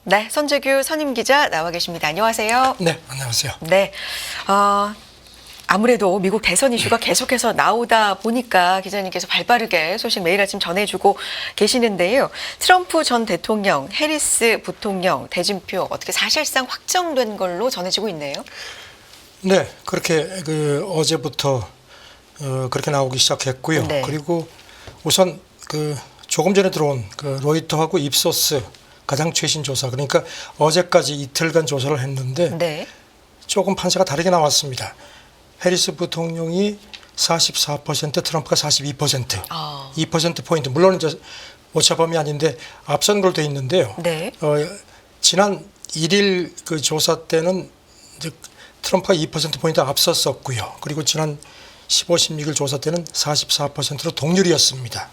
네, 선재규 선임 기자 나와 계십니다. 안녕하세요. 네, 안녕하세요. 네, 아무래도 미국 대선 이슈가 계속해서 나오다 보니까 기자님께서 발빠르게 소식 매일 아침 전해주고 계시는데요. 트럼프 전 대통령, 해리스 부통령 대진표 어떻게 사실상 확정된 걸로 전해지고 있네요. 네, 그렇게 어제부터 그렇게 나오기 시작했고요. 네. 그리고 우선 조금 전에 들어온 로이터하고 입소스 가장 최신 조사, 그러니까 어제까지 이틀간 조사를 했는데 네. 조금 판세가 다르게 나왔습니다. 해리스 부통령이 44%, 트럼프가 42%, 2%포인트. 물론 이제 오차범위 아닌데 앞선 걸로 돼 있는데요. 네. 지난 1일 그 조사 때는 이제 트럼프가 2%포인트 앞섰었고요. 그리고 지난 15, 16일 조사 때는 44%로 동률이었습니다.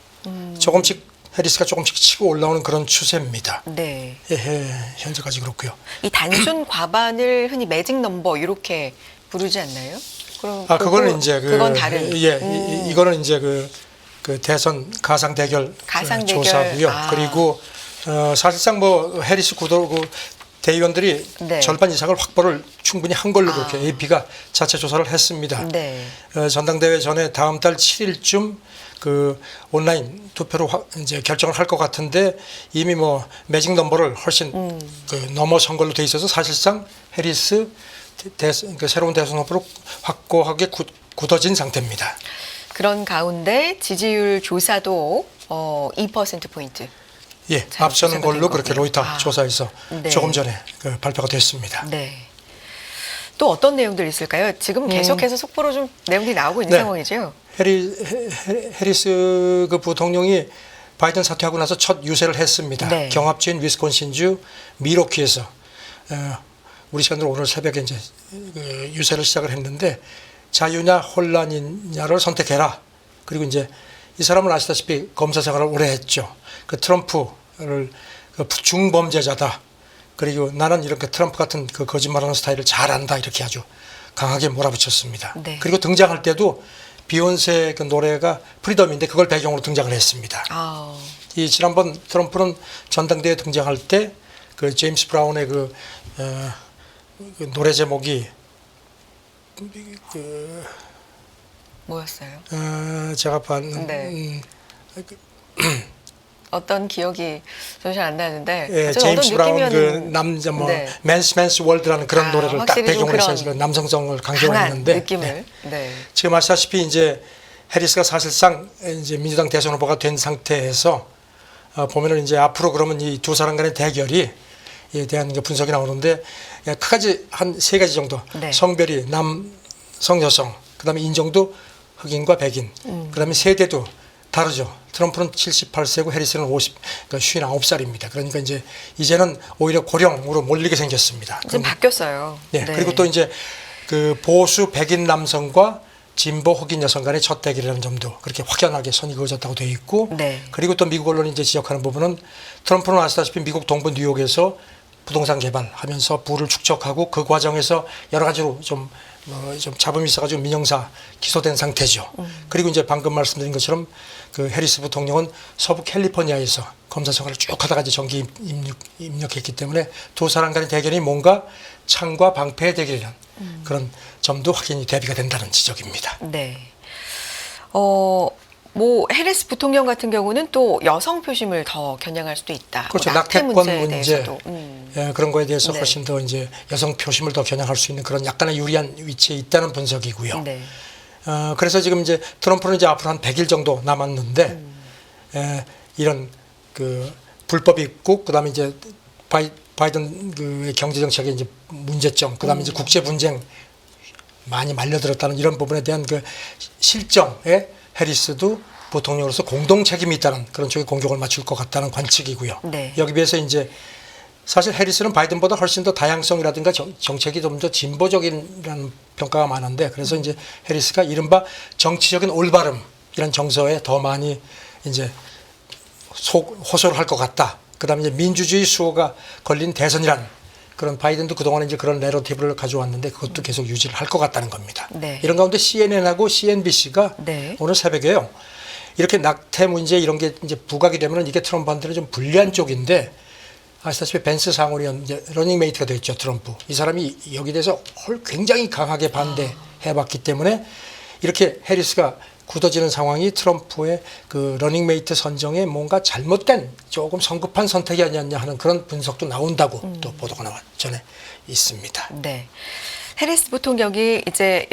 조금씩 해리스가 조금씩 치고 올라오는 그런 추세입니다. 네. 현재까지 그렇고요. 이 단순 과반을 흔히 매직 넘버 이렇게 부르지 않나요? 그럼 그거는 이제 그건 다른. 이거는 이제 그 대선 가상 대결 조사고요. 그리고 사실상 뭐 해리스 대의원들이 네. 절반 이상을 확보를 충분히 한 걸로 그렇게 AP가 자체 조사를 했습니다. 네. 전당대회 전에 다음 달 7일쯤 그 온라인 투표로 이제 결정을 할 것 같은데 이미 뭐 매직 넘버를 훨씬 넘어선 걸로 돼 있어서 사실상 해리스 새로운 대선 후보로 확고하게 굳어진 상태입니다. 그런 가운데 지지율 조사도 2%포인트. 예, 앞서는 걸로 그렇게 거네요. 로이터 조사에서 네. 조금 전에 발표가 됐습니다. 네. 또 어떤 내용들이 있을까요? 지금 계속해서 속보로 좀 내용들이 나오고 있는 네. 상황이죠. 해리스 그 부통령이 바이든 사퇴하고 나서 첫 유세를 했습니다. 네. 경합주인 위스콘신주 밀워키에서 우리 시간으로 오늘 새벽에 이제 유세를 시작을 했는데 자유냐 혼란이냐를 선택해라. 그리고 이제 이 사람은 아시다시피 검사 생활을 오래 했죠. 그 트럼프를 중범죄자다. 그리고 나는 이렇게 트럼프 같은 그 거짓말하는 스타일을 잘한다. 이렇게 아주 강하게 몰아붙였습니다. 네. 그리고 등장할 때도 비욘세 그 노래가 프리덤인데 그걸 배경으로 등장을 했습니다. 이 지난번 트럼프는 전당대회에 등장할 때 그 제임스 브라운의 그 노래 제목이 뭐였어요? 제가 봤는 네. 어떤 기억이 저는 잘 안 나는데 예, 제임스 브라운 그 남자 네. 맨스 월드라는 그런 노래를 딱 배경으로 해서 남성성을 강조했는데 느낌을. 네. 지금 아시다시피 이제 해리스가 사실상 이제 민주당 대선 후보가 된 상태에서 보면은 이제 앞으로 그러면 이 두 사람 간의 대결이 에 대한 분석이 나오는데 크게 한 세 가지 정도. 네. 성별이 남성, 여성, 그다음에 인종도 흑인과 백인, 그다음에 세대도 다르죠. 트럼프는 78세고 해리스는 59살입니다. 그러니까 이제는 오히려 고령으로 몰리게 생겼습니다. 좀 바뀌었어요. 네. 그리고 또 이제 그 보수 백인 남성과 진보 흑인 여성 간의 첫 대결이라는 점도 그렇게 확연하게 선이 그어졌다고 되어 있고, 네. 그리고 또 미국 언론이 이제 지적하는 부분은 트럼프는 아시다시피 미국 동부 뉴욕에서 부동산 개발하면서 부를 축적하고 그 과정에서 여러 가지로 좀 잡음이 있어가지고 민형사 기소된 상태죠. 그리고 이제 방금 말씀드린 것처럼 그 해리스 부통령은 서부 캘리포니아에서 검사 생활을 쭉 하다가 이제 정기 입력했기 때문에 두 사람 간의 대결이 뭔가 창과 방패의 대결이라는 그런 점도 확연히 대비가 된다는 지적입니다. 네. 뭐 해리스 부통령 같은 경우는 또 여성 표심을 더 겨냥할 수도 있다. 그렇죠. 뭐 낙태권 문제 예, 그런 거에 대해서 네. 훨씬 더 이제 여성 표심을 더 겨냥할 수 있는 그런 약간의 유리한 위치에 있다는 분석이고요. 네. 그래서 지금 이제 트럼프는 이제 앞으로 한 100일 정도 남았는데 이런 그 불법 입국, 그다음에 이제 바이든 그 경제 정책의 이제 문제점, 그다음에 이제 국제 분쟁 많이 말려들었다는 이런 부분에 대한 그 실정에 해리스도 부통령으로서 공동 책임이 있다는 그런 쪽에 공격을 맞출 것 같다는 관측이고요. 네. 여기 비해서 이제 사실 해리스는 바이든보다 훨씬 더 다양성이라든가 정책이 좀 더 진보적이라는 평가가 많은데, 그래서 이제 해리스가 이른바 정치적인 올바름이란 정서에 더 많이 이제 호소를 할 것 같다. 그다음에 이제 민주주의 수호가 걸린 대선이란 그런 바이든도 그동안 이제 그런 내러티브를 가져왔는데 그것도 계속 유지를 할 것 같다는 겁니다. 네. 이런 가운데 CNN하고 CNBC가 네. 오늘 새벽에요. 이렇게 낙태 문제 이런 게 이제 부각이 되면 이게 트럼프한테는 좀 불리한 쪽인데 아시다시피 벤스 상원의원 이제 러닝메이트가 됐죠, 트럼프. 이 사람이 여기 대해서 굉장히 강하게 반대해봤기 때문에 이렇게 해리스가 굳어지는 상황이 트럼프의 그 러닝메이트 선정에 뭔가 잘못된 조금 성급한 선택이 아니었냐 하는 그런 분석도 나온다고 또 보도가 전해 있습니다. 네. 해리스 부통령이 이제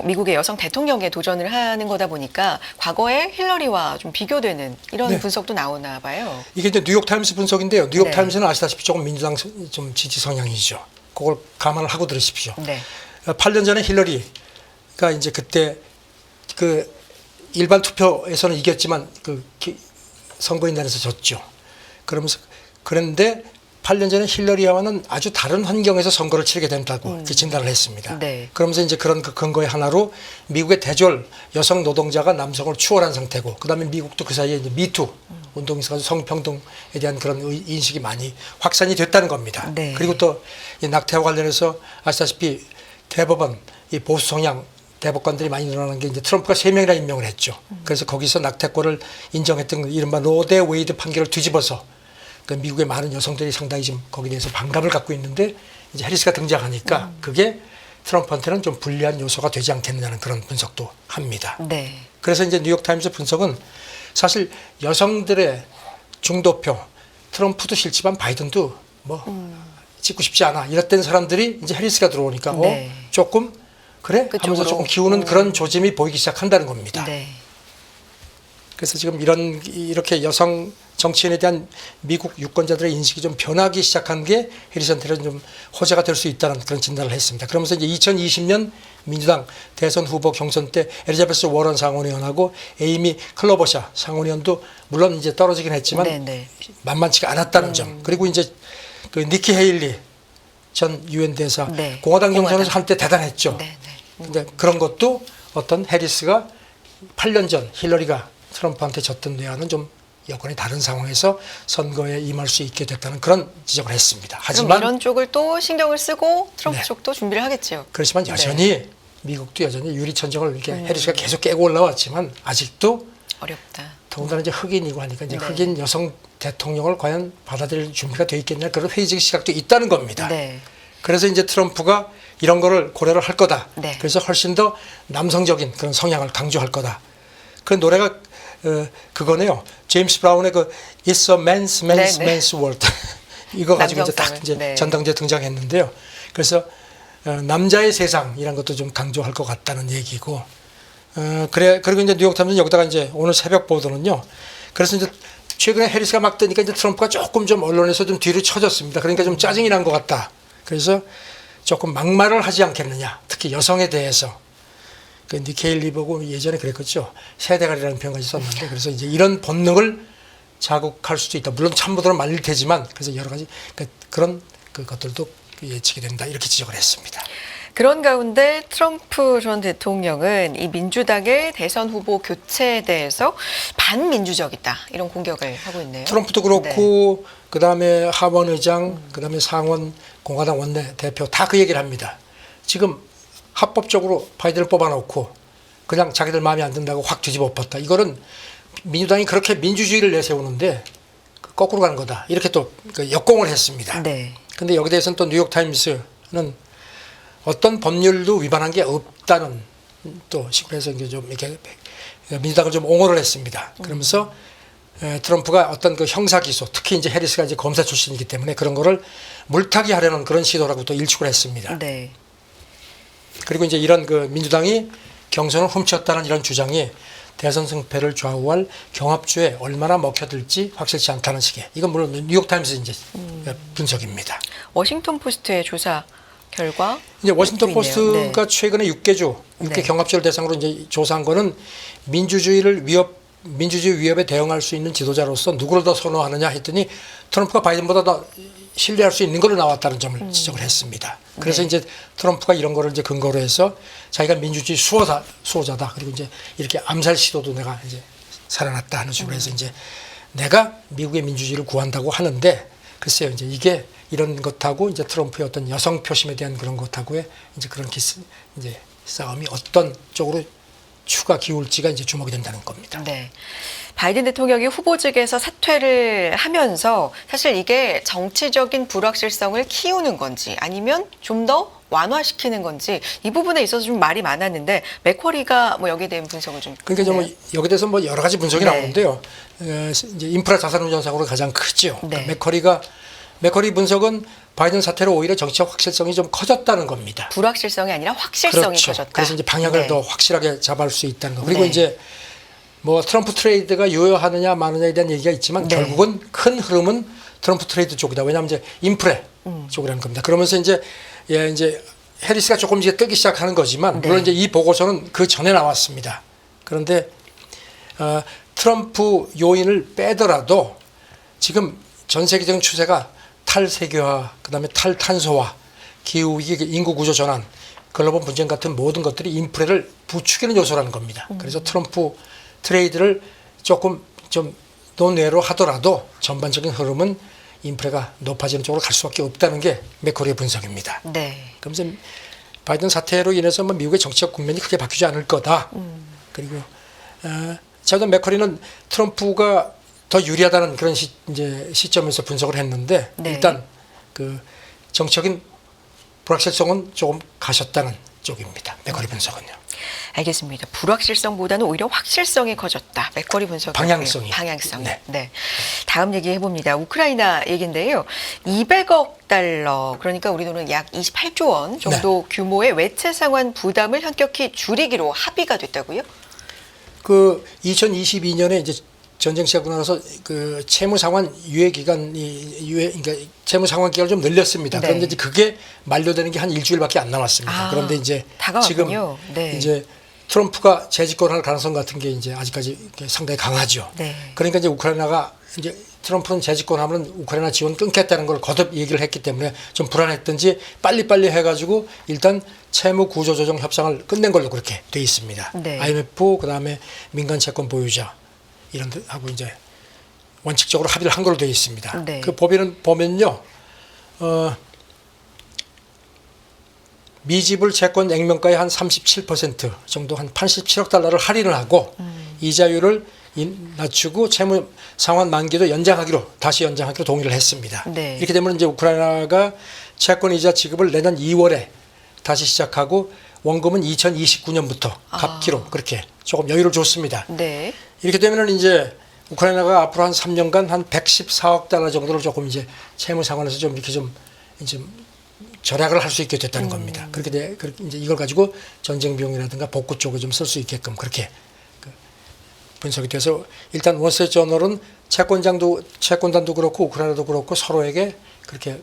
미국의 여성 대통령에 도전을 하는 거다 보니까 과거에 힐러리와 좀 비교되는 이런 네. 분석도 나오나 봐요. 이게 이제 뉴욕타임스 분석인데요. 뉴욕타임스는 네. 아시다시피 조금 민주당 좀 지지 성향이죠. 그걸 감안을 하고 들으십시오. 네. 8년 전에 힐러리가 이제 그때 그 일반 투표에서는 이겼지만 그 선거인단에서 졌죠. 그런데 8년 전에 힐러리와는 아주 다른 환경에서 선거를 치르게 된다고 이렇게 진단을 했습니다. 네. 그러면서 이제 그런 그 근거의 하나로 미국의 대졸 여성 노동자가 남성을 추월한 상태고, 그다음에 미국도 그 사이에 이제 미투 운동이 있어서 성평등에 대한 그런 인식이 많이 확산이 됐다는 겁니다. 네. 그리고 또 이 낙태와 관련해서 아시다시피 대법원 이 보수 성향 대법관들이 많이 늘어나는 게 이제 트럼프가 3명이나 임명을 했죠. 그래서 거기서 낙태권을 인정했던 이른바 로데 웨이드 판결을 뒤집어서 그 미국의 많은 여성들이 상당히 지금 거기에 대해서 반감을 갖고 있는데, 이제 해리스가 등장하니까 그게 트럼프한테는 좀 불리한 요소가 되지 않겠느냐는 그런 분석도 합니다. 네. 그래서 이제 뉴욕타임스 분석은 사실 여성들의 중도표, 트럼프도 싫지만 바이든도 뭐 찍고 싶지 않아 이랬던 사람들이 이제 해리스가 들어오니까 네. 조금 그래? 그쪽으로. 하면서 조금 기우는 그런 조짐이 보이기 시작한다는 겁니다. 네. 그래서 지금 이렇게 여성 정치인에 대한 미국 유권자들의 인식이 좀 변하기 시작한 게 해리스한테는 좀 호재가 될 수 있다는 그런 진단을 했습니다. 그러면서 이제 2020년 민주당 대선 후보 경선 때 엘리자베스 워런 상원의원하고 에이미 클로버샤 상원의원도 물론 이제 떨어지긴 했지만 네네. 만만치가 않았다는 점. 그리고 이제 그 니키 헤일리 전 유엔 대사 네. 공화당 경선에서 공화당. 한때 대단했죠. 네. 근데 그런 것도 어떤 해리스가 8년 전 힐러리가 트럼프한테 졌던 데와는 좀 여건이 다른 상황에서 선거에 임할 수 있게 됐다는 그런 지적을 했습니다. 그럼 하지만 이런 쪽을 또 신경을 쓰고 트럼프 네. 쪽도 준비를 하겠죠. 그렇지만 여전히 미국도 여전히 유리천정을 이렇게 해리스가 계속 깨고 올라왔지만 아직도 어렵다. 더군다나 이제 흑인이고 하니까 이제 네. 흑인 여성 대통령을 과연 받아들일 준비가 돼 있겠냐 그런 회의적 시각도 있다는 겁니다. 네. 그래서 이제 트럼프가 이런 거를 고려를 할 거다. 네. 그래서 훨씬 더 남성적인 그런 성향을 강조할 거다. 그 노래가 그거네요. 제임스 브라운의 그 It's a man's world. 이거 가지고 이제 딱 남성성을. 이제 네. 전당대에 등장했는데요. 그래서 남자의 세상이란 것도 좀 강조할 것 같다는 얘기고. 그리고 이제 뉴욕타임스는 여기다가 이제 오늘 새벽 보도는요. 그래서 이제 최근에 해리스가 막 뜨니까 이제 트럼프가 조금 좀 언론에서 좀 뒤로 쳐졌습니다. 그러니까 좀 짜증이 난 것 같다. 그래서 조금 막말을 하지 않겠느냐. 특히 여성에 대해서. 그 니케일리 보고 예전에 그랬겠죠. 세대가리라는 표현까지 썼는데, 그래서 이제 이런 본능을 자극할 수도 있다. 물론 참모들은 말릴 테지만, 그래서 여러 가지 그런 것들도 예측이 된다. 이렇게 지적을 했습니다. 그런 가운데 트럼프 전 대통령은 이 민주당의 대선 후보 교체에 대해서 반민주적이다 이런 공격을 하고 있네요. 트럼프도 그렇고 그다음에 하원 의장, 그다음에 상원 공화당 원내대표 다 그 얘기를 합니다. 지금 합법적으로 바이든을 뽑아놓고 그냥 자기들 마음에 안 든다고 확 뒤집어 엎었다. 이거는 민주당이 그렇게 민주주의를 내세우는데 거꾸로 가는 거다. 이렇게 또 역공을 했습니다. 네. 근데 여기 대해서는 또 뉴욕타임스는 어떤 법률도 위반한 게 없다는 또 식으로 해서 이제 좀 이렇게 민주당을 좀 옹호를 했습니다. 그러면서 트럼프가 어떤 그 형사 기소, 특히 이제 해리스가 이제 검사 출신이기 때문에 그런 거를 물타기 하려는 그런 시도라고 또 일축을 했습니다. 네. 그리고 이제 이런 그 민주당이 경선을 훔쳤다는 이런 주장이 대선 승패를 좌우할 경합주에 얼마나 먹혀들지 확실치 않다는 식의, 이건 물론 뉴욕타임스 이제 분석입니다. 워싱턴 포스트의 조사 결과 이제 워싱턴 있네요. 포스트가 네. 최근에 6개 네. 경합주를 대상으로 이제 조사한 거는 민주주의 위협에 대응할 수 있는 지도자로서 누구를 더 선호하느냐 했더니 트럼프가 바이든보다 더 신뢰할 수 있는 걸로 나왔다는 점을 지적을 했습니다. 그래서 네. 이제 트럼프가 이런 거를 이제 근거로 해서 자기가 민주주의 수호자다. 그리고 이제 이렇게 암살 시도도 내가 이제 살아났다 하는 식으로 해서 이제 내가 미국의 민주주의를 구한다고 하는데, 글쎄요, 이제 이게 이런 것하고 이제 트럼프의 어떤 여성 표심에 대한 그런 것하고의 이제 그런 이제 싸움이 어떤 쪽으로 추가 기울지가 이제 주목이 된다는 겁니다. 네. 바이든 대통령이 후보직에서 사퇴를 하면서 사실 이게 정치적인 불확실성을 키우는 건지 아니면 좀 더 완화시키는 건지 이 부분에 있어서 좀 말이 많았는데 맥쿼리가 뭐 여기에 대한 분석을 좀. 그러니까 뭐 여기 대해서 뭐 여러 가지 분석이 네. 나오는데요. 이제 인프라 자산운용 사고로 가장 크죠. 네. 맥쿼리 분석은 바이든 사태로 오히려 정치적 확실성이 좀 커졌다는 겁니다. 불확실성이 아니라 확실성이 그렇죠. 커졌다. 그래서 이제 방향을 네. 더 확실하게 잡을 수 있다는 거. 그리고 네. 이제 뭐 트럼프 트레이드가 유효하느냐 마느냐에 대한 얘기가 있지만 네. 결국은 큰 흐름은 트럼프 트레이드 쪽이다. 왜냐하면 이제 인프레 쪽이라는 겁니다. 그러면서 이제 이제 해리스가 조금 이제 뜨기 시작하는 거지만 물론 이제 이 보고서는 그 전에 나왔습니다. 그런데 트럼프 요인을 빼더라도 지금 전 세계적인 추세가 탈세계화, 그다음에 탈탄소화, 기후위기, 인구구조 전환, 글로벌 분쟁 같은 모든 것들이 인프레를 부추기는 요소라는 겁니다. 그래서 트럼프 트레이드를 조금 좀 논외로 하더라도 전반적인 흐름은 인프레가 높아지는 쪽으로 갈 수밖에 없다는 게 맥쿼리의 분석입니다. 네. 그럼 이제 바이든 사태로 인해서 뭐 미국의 정치적 국면이 크게 바뀌지 않을 거다. 그리고 저도 맥쿼리는 트럼프가 더 유리하다는 그런 이제 시점에서 분석을 했는데 네. 일단 그 정치적인 불확실성은 조금 가셨다는 쪽입니다. 맥쿼리 분석은요. 알겠습니다. 불확실성보다는 오히려 확실성이 커졌다. 맥쿼리 분석. 방향성이. 네. 네. 다음 얘기 해봅니다. 우크라이나 얘기인데요. 200억 달러, 그러니까 우리 돈은 약 28조 원 정도 규모의 외채 상환 부담을 현격히 줄이기로 합의가 됐다고요? 그 2022년에 이제 전쟁 시작하고 나서 그 채무 상환 유예 기간이 그러니까 채무 상환 기간을 좀 늘렸습니다. 네. 그런데 이제 그게 만료되는 게 한 일주일밖에 안 남았습니다. 그런데 이제 다가왔군요. 지금 네. 이제 트럼프가 재집권할 가능성 같은 게 이제 아직까지 상당히 강하죠. 네. 그러니까 이제 우크라이나가 이제 트럼프는 재집권하면 우크라이나 지원 끊겠다는 걸 거듭 얘기를 했기 때문에 좀 불안했던지 빨리빨리 해가지고 일단 채무 구조 조정 협상을 끝낸 걸로 그렇게 돼 있습니다. 네. IMF 그다음에 민간 채권 보유자 이런 하고 이제 원칙적으로 합의를 한 걸로 되어 있습니다. 네. 그 법에는 보면요, 미지불 채권 액면가의 한 37% 정도 한 87억 달러를 할인을 하고 이자율을 낮추고 채무 상환 만기도 다시 연장하기로 동의를 했습니다. 네. 이렇게 되면 이제 우크라이나가 채권 이자 지급을 내년 2월에 다시 시작하고 원금은 2029년부터 갚기로 그렇게 조금 여유를 줬습니다. 네. 이렇게 되면은 이제 우크라이나가 앞으로 한 3년간 한 114억 달러 정도를 조금 이제 채무 상환에서 좀 이렇게 좀 이제 절약을 할 수 있게 됐다는 겁니다. 그렇게 이제 이걸 가지고 전쟁 비용이라든가 복구 쪽에 좀 쓸 수 있게끔 그렇게 분석이 돼서 일단 월스트리트저널은 채권단도 그렇고 우크라이나도 그렇고 서로에게 그렇게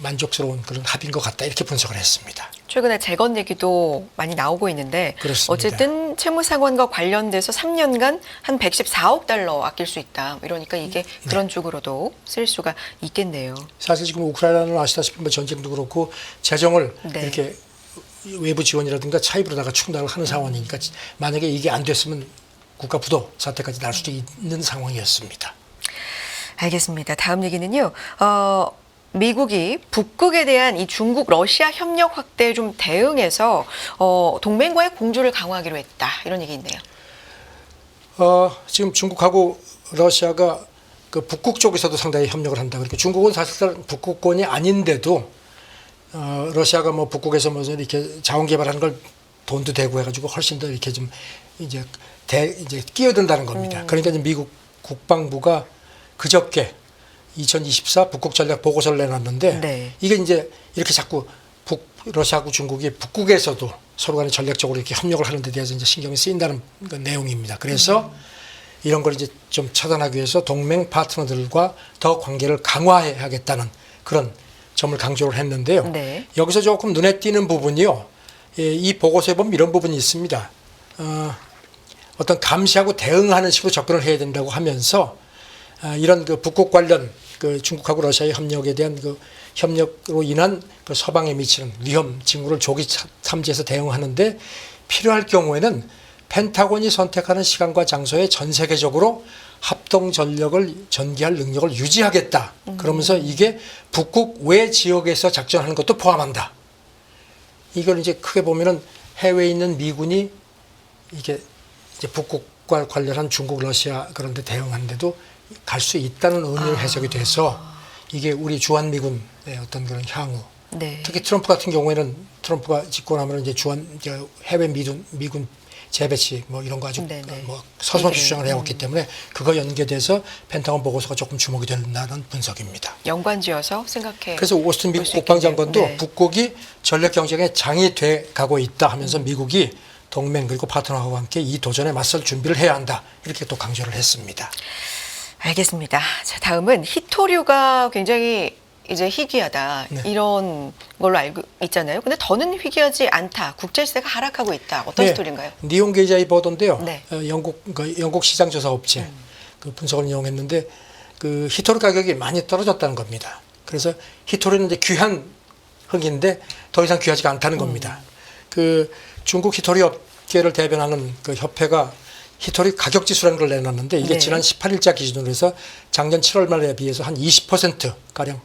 만족스러운 그런 합의인 것 같다 이렇게 분석을 했습니다. 최근에 재건 얘기도 많이 나오고 있는데 그렇습니다. 어쨌든 채무 상환과 관련돼서 3년간 한 114억 달러 아낄 수 있다. 이러니까 이게 그런 쪽으로도 쓸 수가 있겠네요. 사실 지금 우크라이나는 아시다시피 뭐 전쟁도 그렇고 재정을 네. 이렇게 외부 지원이라든가 차입으로다가 충당을 하는 상황이니까 만약에 이게 안 됐으면 국가 부도 사태까지 날 수도 있는 상황이었습니다. 알겠습니다. 다음 얘기는요. 미국이 북극에 대한 이 중국 러시아 협력 확대에 좀 대응해서 동맹과의 공조를 강화하기로 했다. 이런 얘기 있네요. 지금 중국하고 러시아가 그 북극 쪽에서도 상당히 협력을 한다. 그러니까 중국은 사실상 북극권이 아닌데도 러시아가 뭐 북극에서 뭐 이렇게 자원 개발하는 걸 돈도 대고 해가지고 훨씬 더 이렇게 좀 이제 끼어든다는 겁니다. 그러니까 이제 미국 국방부가 그저께 2024 북극 전략 보고서를 내놨는데 네. 이게 이제 이렇게 자꾸 러시아하고 중국이 북극에서도 서로 간에 전략적으로 이렇게 협력을 하는 데 대해서 이제 신경이 쓰인다는 그 내용입니다. 그래서 이런 걸 이제 좀 차단하기 위해서 동맹 파트너들과 더 관계를 강화해야겠다는 그런 점을 강조를 했는데요. 네. 여기서 조금 눈에 띄는 부분이요. 이 보고서에 보면 이런 부분이 있습니다. 어떤 감시하고 대응하는 식으로 접근을 해야 된다고 하면서 이런 그 북극 관련 그 중국하고 러시아의 협력에 대한 그 협력으로 인한 그 서방에 미치는 위험 징후를 조기 탐지해서 대응하는데 필요할 경우에는 펜타곤이 선택하는 시간과 장소에 전 세계적으로 합동 전력을 전개할 능력을 유지하겠다. 그러면서 이게 북극 외 지역에서 작전하는 것도 포함한다. 이걸 이제 크게 보면은 해외에 있는 미군이 이게 이제 북극과 관련한 중국, 러시아 그런 데 대응하는데도 갈 수 있다는 의미로 해석이 돼서 이게 우리 주한미군의 어떤 그런 향후 네. 특히 트럼프 같은 경우에는 트럼프가 집권하면 이제 해외 미군 재배치 뭐 이런 거 아주 네네. 뭐 서슴없이 주장을 해왔기 때문에 그거 연계돼서 펜타곤 보고서가 조금 주목이 된다는 분석입니다. 연관지어서 생각해. 그래서 오스틴 미국 볼수 국방장관도 있겠네요. 네. 북극이 전략 경쟁의 장이 돼 가고 있다 하면서 미국이 동맹 그리고 파트너와 함께 이 도전에 맞설 준비를 해야 한다 이렇게 또 강조를 했습니다. 알겠습니다. 자, 다음은 히토류가 굉장히 이제 희귀하다 네. 이런 걸로 알고 있잖아요. 근데 더는 희귀하지 않다. 국제시세가 하락하고 있다. 어떤 스토리인가요? 니온 게이자이 보도인데요. 네. 영국 시장 조사 업체 그 분석을 이용했는데 그 히토류 가격이 많이 떨어졌다는 겁니다. 그래서 히토류는 이제 귀한 흙인데 더 이상 귀하지가 않다는 겁니다. 그 중국 히토류 업계를 대변하는 그 협회가 히토류 가격 지수라는 걸 내놨는데 이게 네. 지난 18일자 기준으로 해서 작년 7월 말에 비해서 한 20% 가량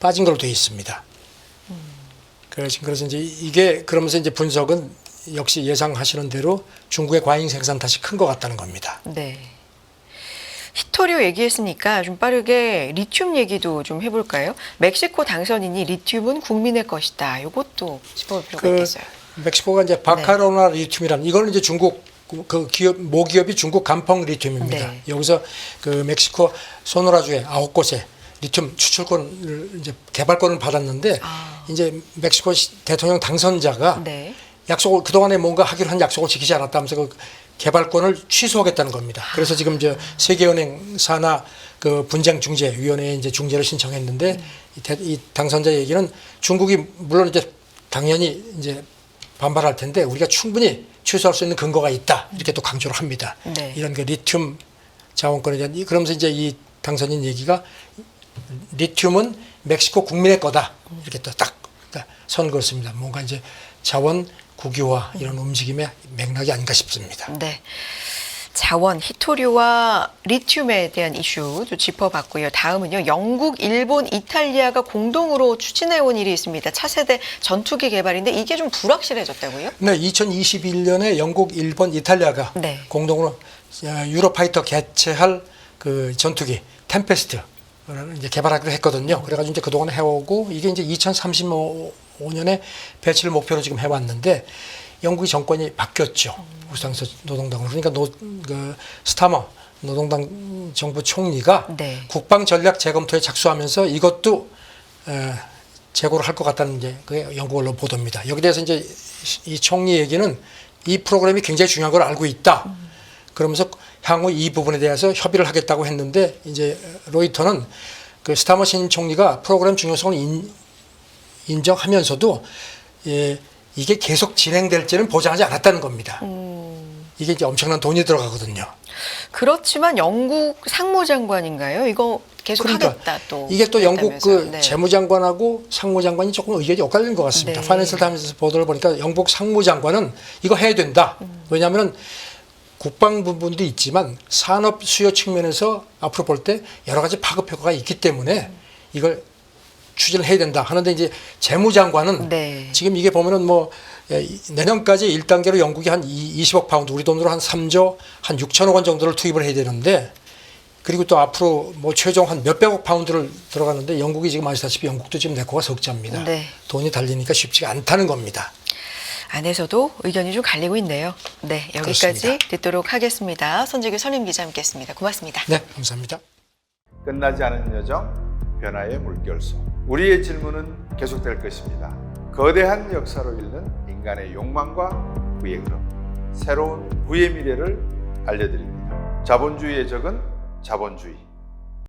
빠진 걸로 되어 있습니다. 그래서 이제 이게 그러면서 이제 분석은 역시 예상하시는 대로 중국의 과잉 생산 탓이 큰 것 같다는 겁니다. 네. 히토류 얘기했으니까 좀 빠르게 리튬 얘기도 좀 해볼까요? 멕시코 당선인이 리튬은 국민의 것이다. 이것도 짚어볼 필요가 있겠어요. 멕시코가 이제 바카로나 리튬이라는 이거는 이제 중국 그 기업 모기업이 중국 간펑 리튬입니다. 네. 여기서 그 멕시코 소노라주에 9곳에 리튬 추출권을 이제 개발권을 받았는데 이제 멕시코 대통령 당선자가 네. 약속을 그동안에 뭔가 하기로 한 약속을 지키지 않았다면서 그 개발권을 취소하겠다는 겁니다. 그래서 지금 이제 세계은행 산하 그 분쟁 중재 위원회에 이제 중재를 신청했는데 이 당선자 얘기는 중국이 물론 이제 당연히 이제 반발할 텐데 우리가 충분히 취소할 수 있는 근거가 있다 이렇게 또 강조를 합니다. 네. 이런 그 리튬 자원권에 대한 그러면서 이제 이 당선인 얘기가 리튬은 멕시코 국민의 거다 이렇게 또 딱 선 그렇습니다. 뭔가 이제 자원 국유화 이런 움직임의 맥락이 아닌가 싶습니다. 네. 자원, 히토류와 리튬에 대한 이슈도 짚어봤고요. 다음은요. 영국, 일본, 이탈리아가 공동으로 추진해온 일이 있습니다. 차세대 전투기 개발인데 이게 좀 불확실해졌다고요? 네, 2021년에 영국, 일본, 이탈리아가 네. 공동으로 유로파이터 개최할 그 전투기 템페스트를 이제 개발하기로 했거든요. 그래가지고 이제 그동안 해오고 이게 이제 2035년에 배치를 목표로 지금 해왔는데 영국의 정권이 바뀌었죠. 우상서 노동당으로. 그러니까 그 스타머 노동당 정부 총리가 네. 국방 전략 재검토에 착수하면서 이것도 재고를 할 것 같다는 이제 그 영국 언론 보도입니다. 여기 대해서 이제 이 총리 얘기는 이 프로그램이 굉장히 중요한 걸 알고 있다. 그러면서 향후 이 부분에 대해서 협의를 하겠다고 했는데 이제 로이터는 그 스타머 신 총리가 프로그램 중요성을 인정하면서도 이게 계속 진행될지는 보장하지 않았다는 겁니다. 이게 이제 엄청난 돈이 들어가거든요. 그렇지만 영국 상무장관인가요? 이거 계속 그러니까 하겠다 또. 이게 또 영국 그 그랬다면서요. 네. 재무장관하고 상무장관이 조금 의견이 엇갈리는 것 같습니다. 네. 파이낸셜 타임즈에서 보도를 보니까 영국 상무장관은 이거 해야 된다. 왜냐하면 국방 부분도 있지만 산업 수요 측면에서 앞으로 볼 때 여러 가지 파급 효과가 있기 때문에 이걸 추진을 해야 된다 하는데 이제 재무장관은 네. 지금 이게 보면은 뭐 내년까지 1단계로 영국이 한 20억 파운드 우리 돈으로 한 3조 한 6천억 원 정도를 투입을 해야 되는데 그리고 또 앞으로 뭐 최종 한 몇백억 파운드를 들어가는데 영국이 지금 아시다시피 영국도 지금 내코가 석자입니다. 네. 돈이 달리니까 쉽지가 않다는 겁니다. 안에서도 의견이 좀 갈리고 있네요. 네, 여기까지 그렇습니다. 듣도록 하겠습니다. 손재규 선임 기자 함께했습니다. 고맙습니다. 네, 감사합니다. 끝나지 않은 여정, 변화의 물결소. 우리의 질문은 계속될 것입니다. 거대한 역사로 읽는 인간의 욕망과 부의 흐름. 새로운 부의 미래를 알려드립니다. 자본주의의 적은 자본주의.